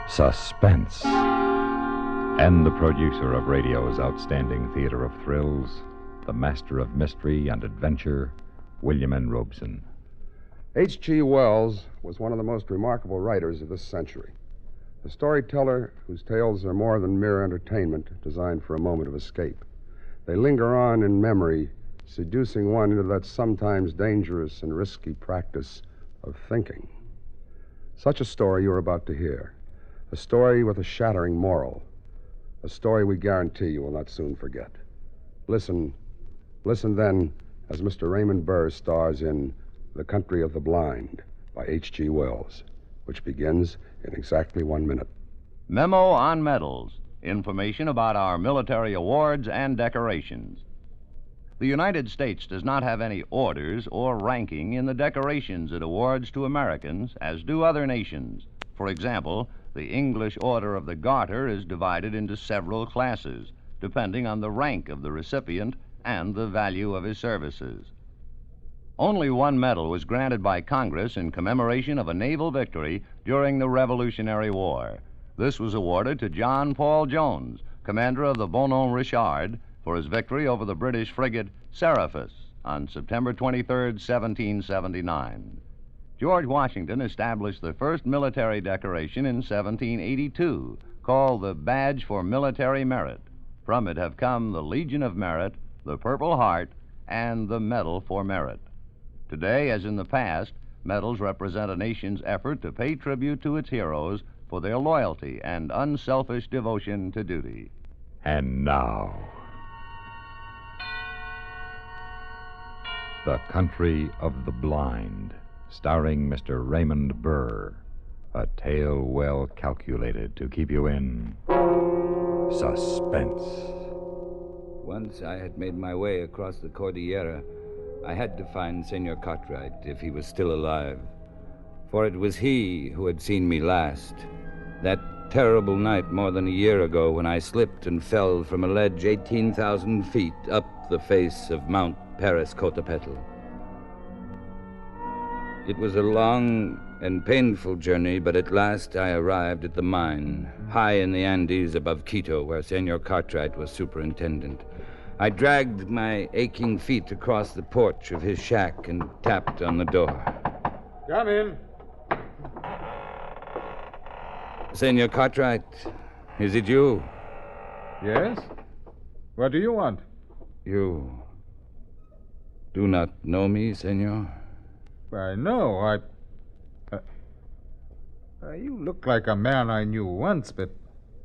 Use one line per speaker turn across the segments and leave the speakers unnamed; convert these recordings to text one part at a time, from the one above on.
Suspense. And the producer of radio's outstanding theater of thrills, the master of mystery and adventure, William N. Robeson.
H.G. Wells was one of the most remarkable writers of this century. A storyteller whose tales are more than mere entertainment designed for a moment of escape. They linger on in memory, seducing one into that sometimes dangerous and risky practice of thinking. Such a story you're about to hear. A story with a shattering moral. A story we guarantee you will not soon forget. Listen then as Mr. Raymond Burr stars in The Country of the Blind by H.G. Wells, which begins in exactly 1 minute.
Memo on medals. Information about our military awards and decorations. The United States does not have any orders or ranking in the decorations it awards to Americans, as do other nations. For example, the English Order of the Garter is divided into several classes, depending on the rank of the recipient and the value of his services. Only one medal was granted by Congress in commemoration of a naval victory during the Revolutionary War. This was awarded to John Paul Jones, commander of the Bonon Richard, for his victory over the British frigate Seraphis on September 23, 1779. George Washington established the first military decoration in 1782, called the Badge for Military Merit. From it have come the Legion of Merit, the Purple Heart, and the Medal for Merit. Today, as in the past, medals represent a nation's effort to pay tribute to its heroes for their loyalty and unselfish devotion to duty.
And now, The Country of the Blind, starring Mr. Raymond Burr. A tale well calculated to keep you in suspense.
Once I had made my way across the Cordillera, I had to find Senor Cartwright if he was still alive. For it was he who had seen me last. That terrible night more than a year ago when I slipped and fell from a ledge 18,000 feet up the face of Mount Paris-Cotepetl. It was a long and painful journey, but at last I arrived at the mine, high in the Andes above Quito, where Senor Cartwright was superintendent. I dragged my aching feet across the porch of his shack and tapped on the door.
Come in.
Senor Cartwright, is it you?
Yes? What do you want?
You do not know me, senor?
I know. You look like a man I knew once, but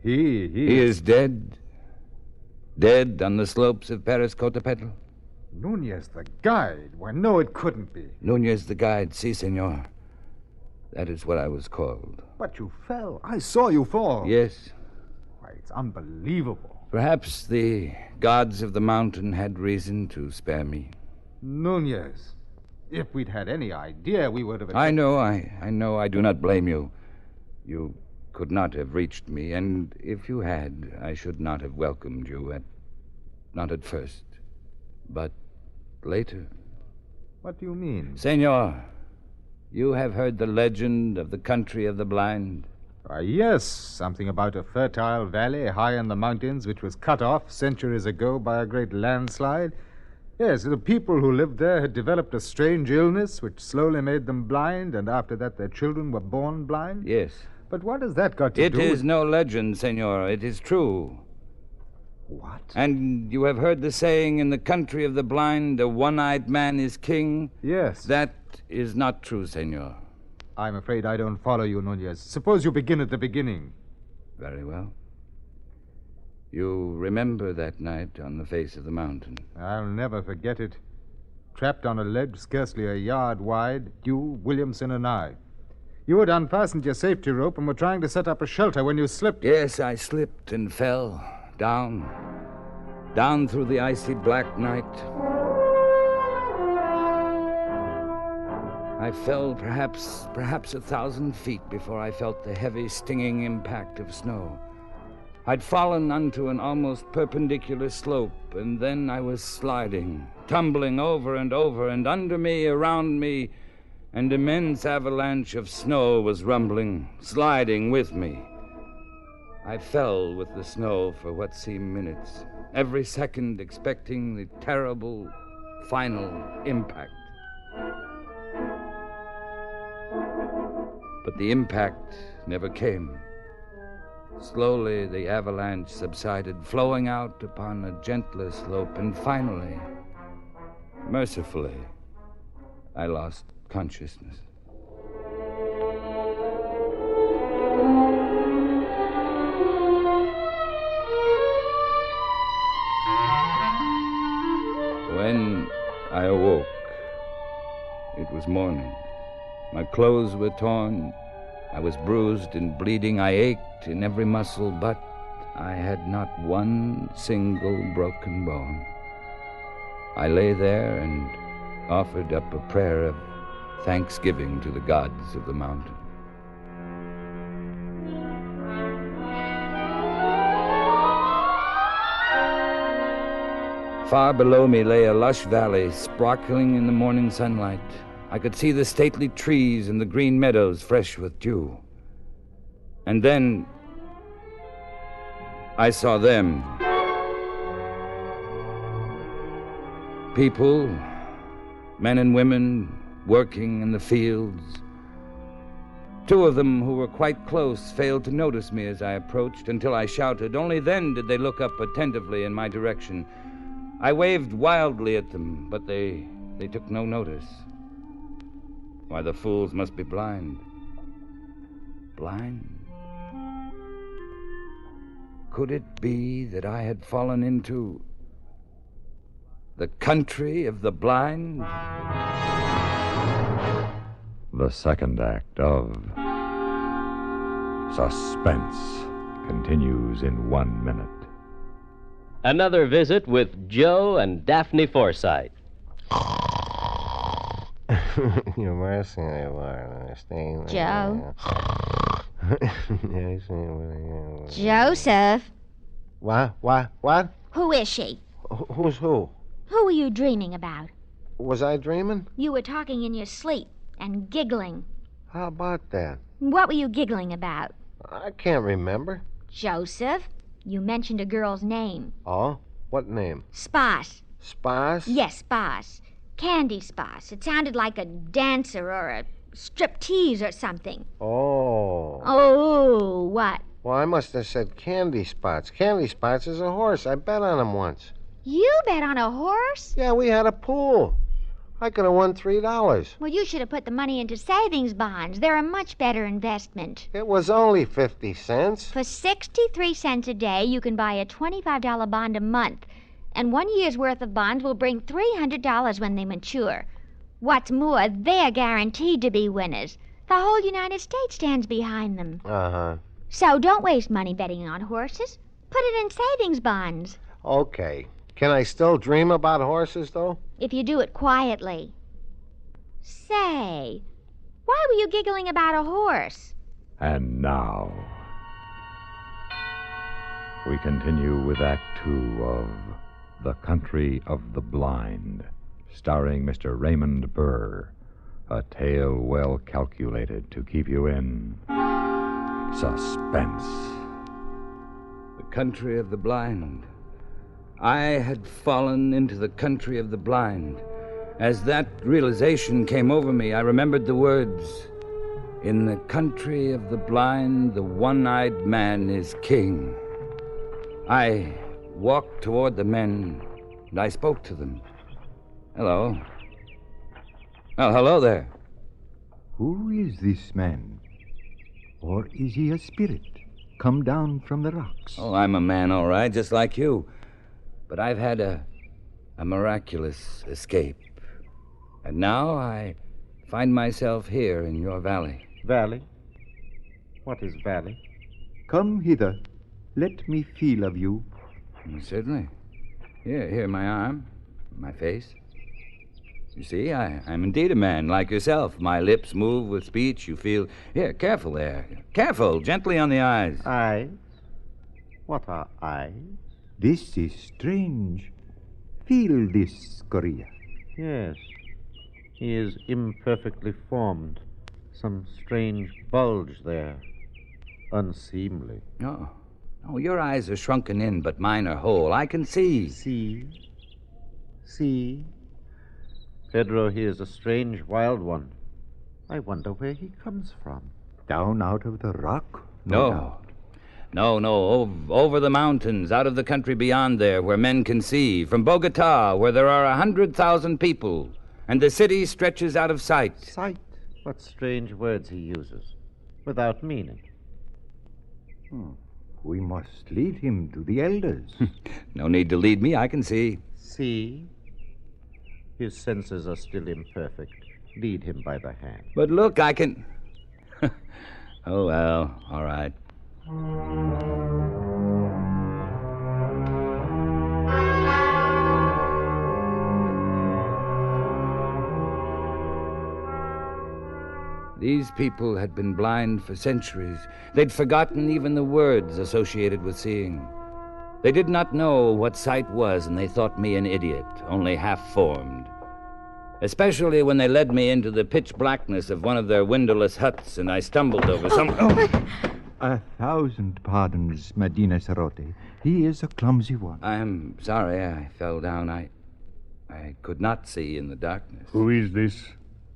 he
is dead? Dead on the slopes of Paris-Cotepetl?
Nunez the guide? Why, no, it couldn't be.
Nunez the guide, si, senor. That is what I was called.
But you fell. I saw you fall.
Yes.
Why, it's unbelievable.
Perhaps the gods of the mountain had reason to spare me.
Nunez, if we'd had any idea, we would have...
I know. I do not blame you. You could not have reached me, and if you had, I should not have welcomed you not at first, but later.
What do you mean?
Senor, you have heard the legend of the Country of the Blind?
Yes, something about a fertile valley high in the mountains which was cut off centuries ago by a great landslide. Yes, the people who lived there had developed a strange illness which slowly made them blind, and after that their children were born blind?
Yes.
But what has that got to do with...
It is no legend, senor. It is true.
What?
And you have heard the saying, in the country of the blind, a one-eyed man is king?
Yes.
That is not true, senor.
I'm afraid I don't follow you, Nunez. Suppose you begin at the beginning.
Very well. You remember that night on the face of the mountain?
I'll never forget it. Trapped on a ledge scarcely a yard wide, you, Williamson, and I. You had unfastened your safety rope and were trying to set up a shelter when you slipped.
Yes, I slipped and fell. Down through the icy black night. I fell perhaps 1,000 feet before I felt the heavy, stinging impact of snow. I'd fallen onto an almost perpendicular slope, and then I was sliding, tumbling over and over, and under me, around me, an immense avalanche of snow was rumbling, sliding with me. I fell with the snow for what seemed minutes, every second expecting the terrible, final impact. But the impact never came. Slowly, the avalanche subsided, flowing out upon a gentler slope, and finally, mercifully, I lost consciousness. When I awoke, it was morning. My clothes were torn. I was bruised and bleeding. I ached in every muscle, but I had not one single broken bone. I lay there and offered up a prayer of thanksgiving to the gods of the mountain. Far below me lay a lush valley, sparkling in the morning sunlight. I could see the stately trees and the green meadows fresh with dew. And then I saw them. People, men and women, working in the fields. Two of them who were quite close failed to notice me as I approached until I shouted. Only then did they look up attentively in my direction. I waved wildly at them, but they took no notice. Why, the fools must be blind. Blind? Could it be that I had fallen into the country of the blind?
The second act of Suspense continues in 1 minute.
Another visit with Joe and Daphne Forsythe.
You're mercy, they were.
Joe. Joseph.
What?
Who is she?
Who's who?
Who were you dreaming about?
Was I dreaming?
You were talking in your sleep and giggling.
How about that?
What were you giggling about?
I can't remember.
Joseph, you mentioned a girl's name.
Oh? What name?
Spas.
Spas?
Yes, Spas. Candy Spas. It sounded like a dancer or a striptease or something.
Oh.
Oh, what?
Well, I must have said Candy Spots. Candy Spots is a horse. I bet on him once.
You bet on a horse?
Yeah, we had a pool. I could have won $3.
Well, you should have put the money into savings bonds. They're a much better investment.
It was only 50 cents.
For 63 cents a day, you can buy a $25 bond a month. And 1 year's worth of bonds will bring $300 when they mature. What's more, they're guaranteed to be winners. The whole United States stands behind them.
Uh-huh.
So don't waste money betting on horses. Put it in savings bonds.
Okay. Can I still dream about horses, though?
If you do it quietly. Say, why were you giggling about a horse?
And now, we continue with Act 2 of The Country of the Blind, starring Mr. Raymond Burr, a tale well calculated to keep you in suspense.
The country of the blind. I had fallen into the country of the blind. As that realization came over me, I remembered the words, "In the country of the blind, the one-eyed man is king." I walked toward the men, and I spoke to them. Hello. Oh, hello there.
Who is this man? Or is he a spirit come down from the rocks?
Oh, I'm a man, all right, just like you. But I've had a miraculous escape. And now I find myself here in your valley.
Valley? What is valley?
Come hither. Let me feel of you.
Certainly. Here, my arm, my face. You see, I'm indeed a man like yourself. My lips move with speech. You feel... Here, careful there. Careful, gently on the eyes.
Eyes? What are eyes?
This is strange. Feel this, Korea.
Yes. He is imperfectly formed. Some strange bulge there. Unseemly.
Oh, Oh, your eyes are shrunken in, but mine are whole. I can see.
See? Pedro, he is a strange wild one. I wonder where he comes from.
Down out of the rock?
No. No. Over the mountains, out of the country beyond there, where men can see. From Bogota, where there are 100,000 people. And the city stretches out of sight.
Sight? What strange words he uses, without meaning.
We must lead him to the elders.
No need to lead me, I can see.
See? His senses are still imperfect. Lead him by the hand.
But look, I can... Oh, well, all right. These people had been blind for centuries. They'd forgotten even the words associated with seeing. They did not know what sight was, and they thought me an idiot, only half-formed. Especially when they led me into the pitch blackness of one of their windowless huts, and I stumbled over some...
1,000 pardons, Medina Sarote. He is a clumsy one.
I'm sorry I fell down. I could not see in the darkness.
Who is this?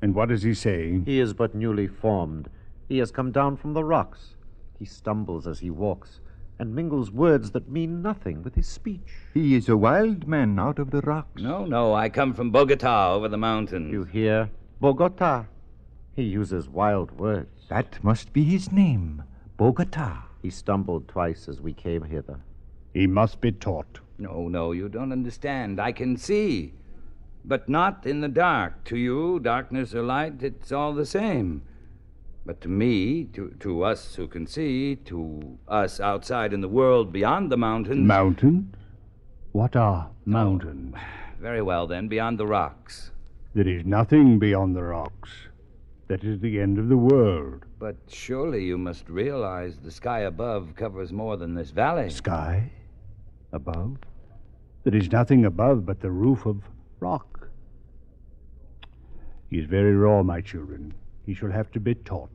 And what is he saying?
He is but newly formed. He has come down from the rocks. He stumbles as he walks, and mingles words that mean nothing with his speech.
He is a wild man out of the rocks.
No, I come from Bogota, over the mountains.
You hear? Bogota. He uses wild words.
That must be his name, Bogota.
He stumbled twice as we came hither.
He must be taught.
No, you don't understand. I can see, but not in the dark. To you, darkness or light, it's all the same. But to me, to us who can see, to us outside in the world beyond the mountains...
Mountains? What are mountains?
Very well, then, beyond the rocks.
There is nothing beyond the rocks. That is the end of the world.
But surely you must realize the sky above covers more than this valley.
Sky? Above? There is nothing above but the roof of rock. He is very raw, my children. He shall have to be taught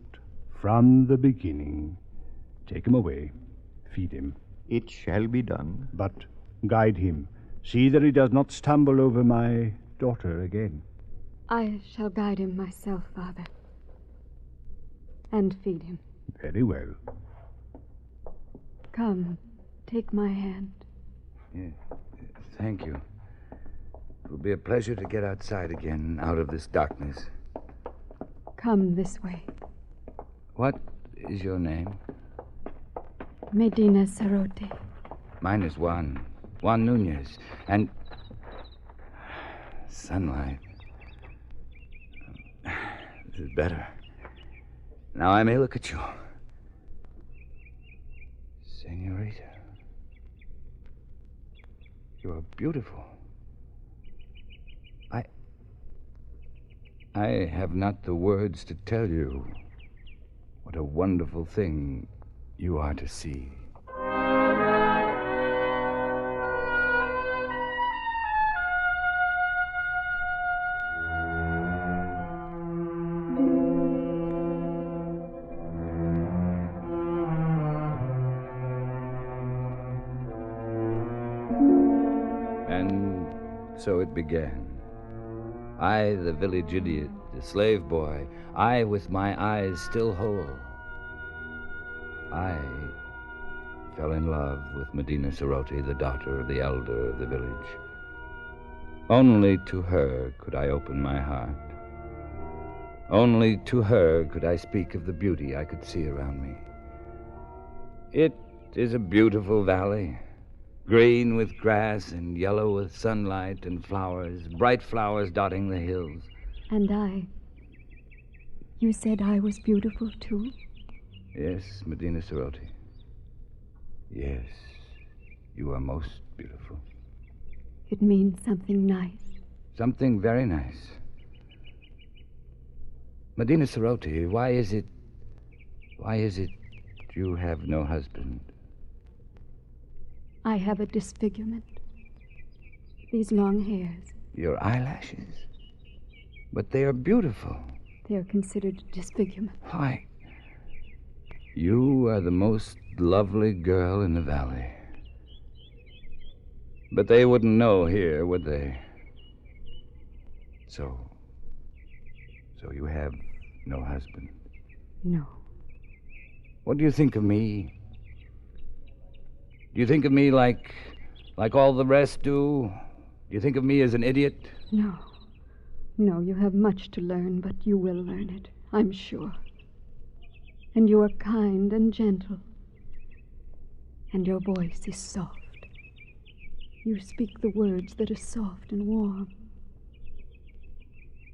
from the beginning. Take him away. Feed him.
It shall be done.
But guide him. See that he does not stumble over my daughter again.
I shall guide him myself, Father. And feed him.
Very well.
Come, take my hand.
Yeah, thank you. It will be a pleasure to get outside again, out of this darkness.
Come this way.
What is your name?
Medina Sarote.
Mine is Juan Nunez. And sunlight. This is better. Now I may look at you. Senorita. You are beautiful. I have not the words to tell you what a wonderful thing you are to see. And so it began. I, the village idiot, the slave boy, I with my eyes still whole. I fell in love with Medina Sarote, the daughter of the elder of the village. Only to her could I open my heart. Only to her could I speak of the beauty I could see around me. It is a beautiful valley, green with grass and yellow with sunlight and flowers, bright flowers dotting the hills.
And I. You said I was beautiful, too?
Yes, Medina Sarote. Yes, you are most beautiful.
It means something nice.
Something very nice. Medina Sarote, why is it you have no husband?
I have a disfigurement. These long hairs.
Your eyelashes? But they are beautiful.
They are considered disfigurement.
Why? You are the most lovely girl in the valley. But they wouldn't know here, would they? So you have no husband?
No.
What do you think of me? Do you think of me like all the rest do? Do you think of me as an idiot?
No. No, you have much to learn, but you will learn it, I'm sure. And you are kind and gentle. And your voice is soft. You speak the words that are soft and warm.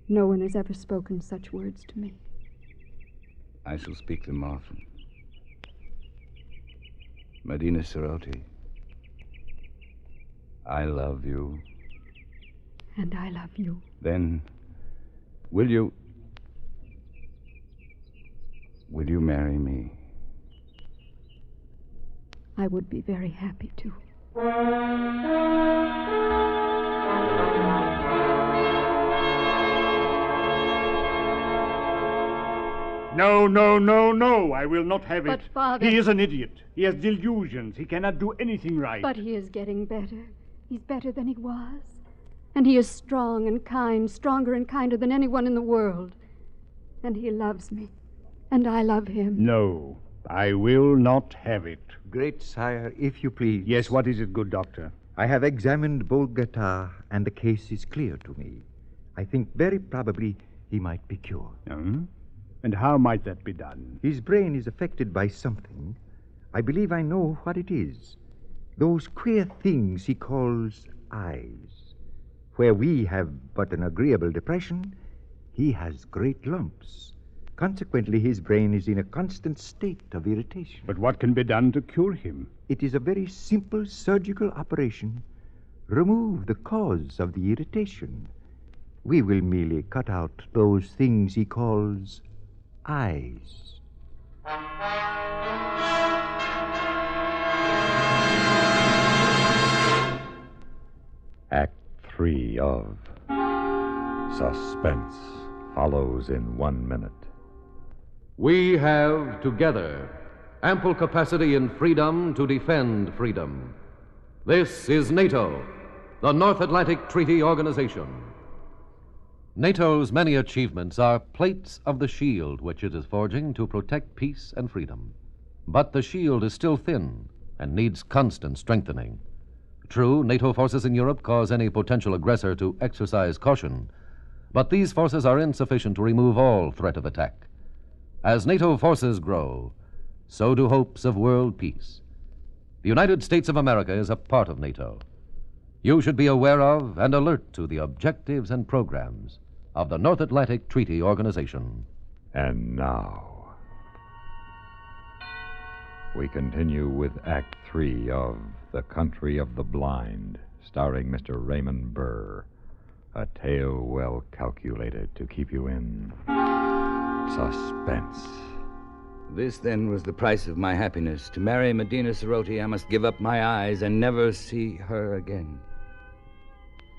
No one has ever spoken such words to me.
I shall speak them often. Medina Ceroti, I love you.
And I love you.
Then, will you marry me?
I would be very happy to.
No, I will not have it.
But, Father...
He is an idiot. He has delusions. He cannot do anything right.
But he is getting better. He's better than he was. And he is strong and kind, stronger and kinder than anyone in the world. And he loves me. And I love him.
No, I will not have it.
Great sire, if you please.
Yes, what is it, good doctor?
I have examined Bogota, and the case is clear to me. I think very probably he might be cured.
And how might that be done?
His brain is affected by something. I believe I know what it is. Those queer things he calls eyes. Where we have but an agreeable depression, he has great lumps. Consequently, his brain is in a constant state of irritation.
But what can be done to cure him?
It is a very simple surgical operation. Remove the cause of the irritation. We will merely cut out those things he calls eyes.
Act 3 of Suspense follows in 1 minute.
We have, together, ample capacity and freedom to defend freedom. This is NATO, the North Atlantic Treaty Organization. NATO's many achievements are plates of the shield which it is forging to protect peace and freedom. But the shield is still thin and needs constant strengthening. True, NATO forces in Europe cause any potential aggressor to exercise caution, but these forces are insufficient to remove all threat of attack. As NATO forces grow, so do hopes of world peace. The United States of America is a part of NATO. You should be aware of and alert to the objectives and programs of the North Atlantic Treaty Organization.
And now, we continue with Act 3 of The Country of the Blind, starring Mr. Raymond Burr. A tale well calculated to keep you in suspense.
This, then, was the price of my happiness. To marry Medina Ceroti, I must give up my eyes and never see her again.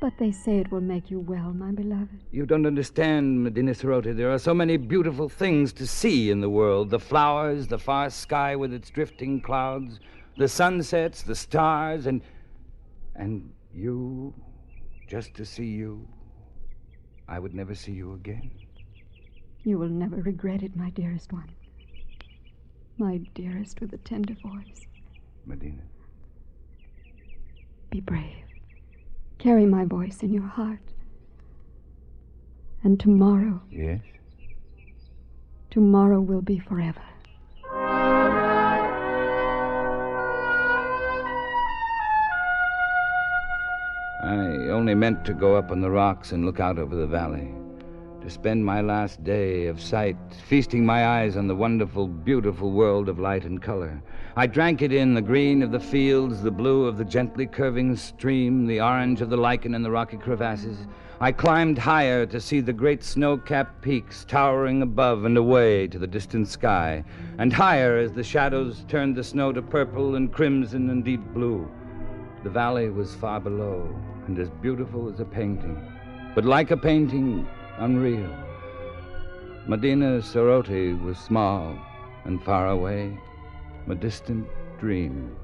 But they say it will make you well, my beloved.
You don't understand, Medina Ceroti. There are so many beautiful things to see in the world. The flowers, the far sky with its drifting clouds, the sunsets, the stars, and you, just to see you. I would never see you again.
You will never regret it, my dearest one. My dearest with a tender voice.
Medina.
Be brave. Carry my voice in your heart. And tomorrow...
Yes?
Tomorrow will be forever.
I only meant to go up on the rocks and look out over the valley, to spend my last day of sight, feasting my eyes on the wonderful, beautiful world of light and color. I drank it in, the green of the fields, the blue of the gently curving stream, the orange of the lichen and the rocky crevasses. I climbed higher to see the great snow-capped peaks towering above and away to the distant sky, and higher as the shadows turned the snow to purple and crimson and deep blue. The valley was far below, and as beautiful as a painting, but like a painting, unreal. Medina Ceroti was small, and far away, a distant dream.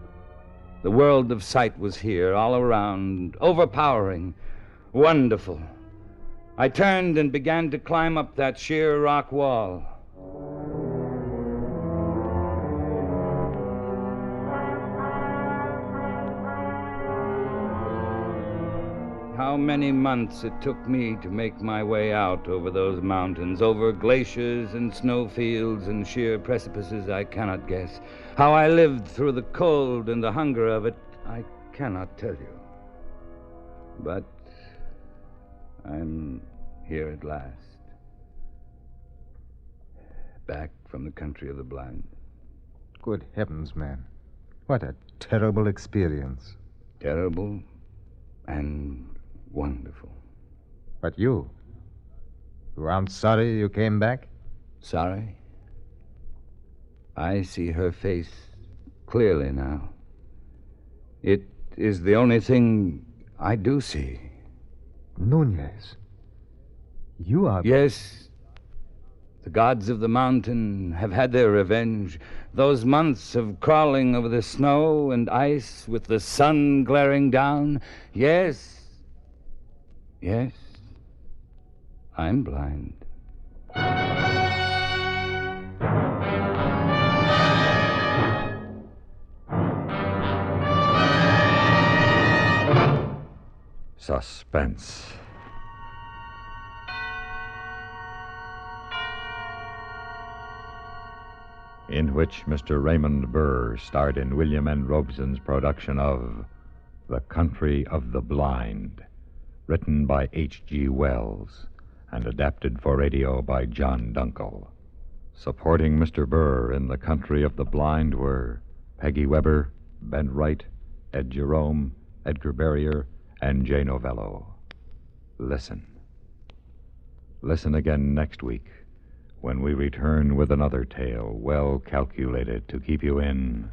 The world of sight was here, all around, overpowering, wonderful. I turned and began to climb up that sheer rock wall. How many months it took me to make my way out over those mountains, over glaciers and snowfields and sheer precipices, I cannot guess. How I lived through the cold and the hunger of it, I cannot tell you. But I'm here at last, back from the country of the blind.
Good heavens, man. What a terrible experience.
Terrible and wonderful.
But you aren't sorry you came back?
Sorry? I see her face clearly now. It is the only thing I do see.
Nunez, you are...
Yes. The gods of the mountain have had their revenge. Those months of crawling over the snow and ice with the sun glaring down. Yes. Yes. I'm blind.
Suspense. In which Mr. Raymond Burr starred in William N. Robeson's production of The Country of the Blind, written by H.G. Wells and adapted for radio by John Dunkel. Supporting Mr. Burr in The Country of the Blind were Peggy Weber, Ben Wright, Ed Jerome, Edgar Barrier, and Jay Novello. Listen. Listen again next week when we return with another tale well calculated to keep you in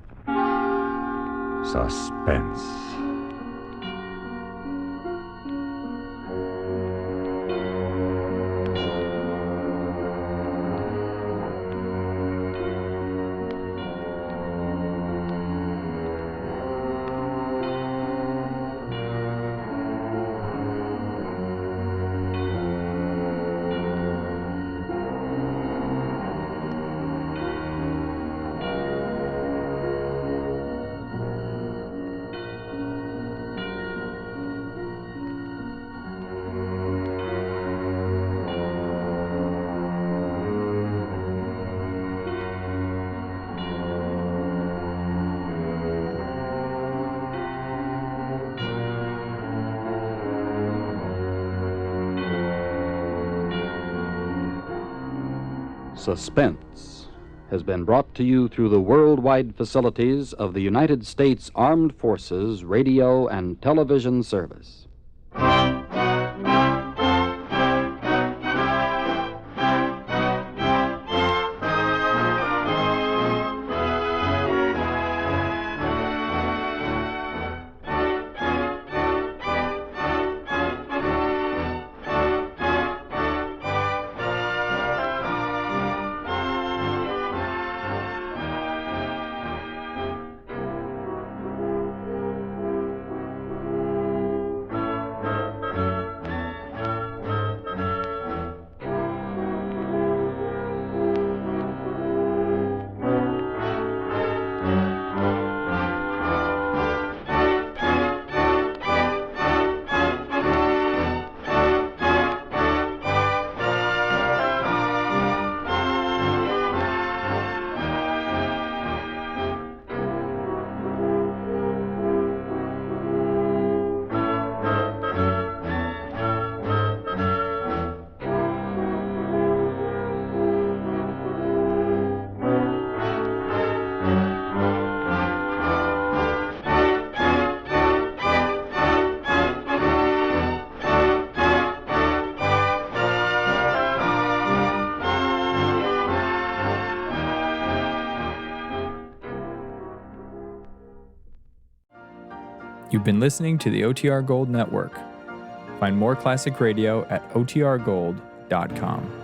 suspense.
Suspense has been brought to you through the worldwide facilities of the United States Armed Forces Radio and Television Service.
You've been listening to the OTR Gold Network. Find more classic radio at otrgold.com.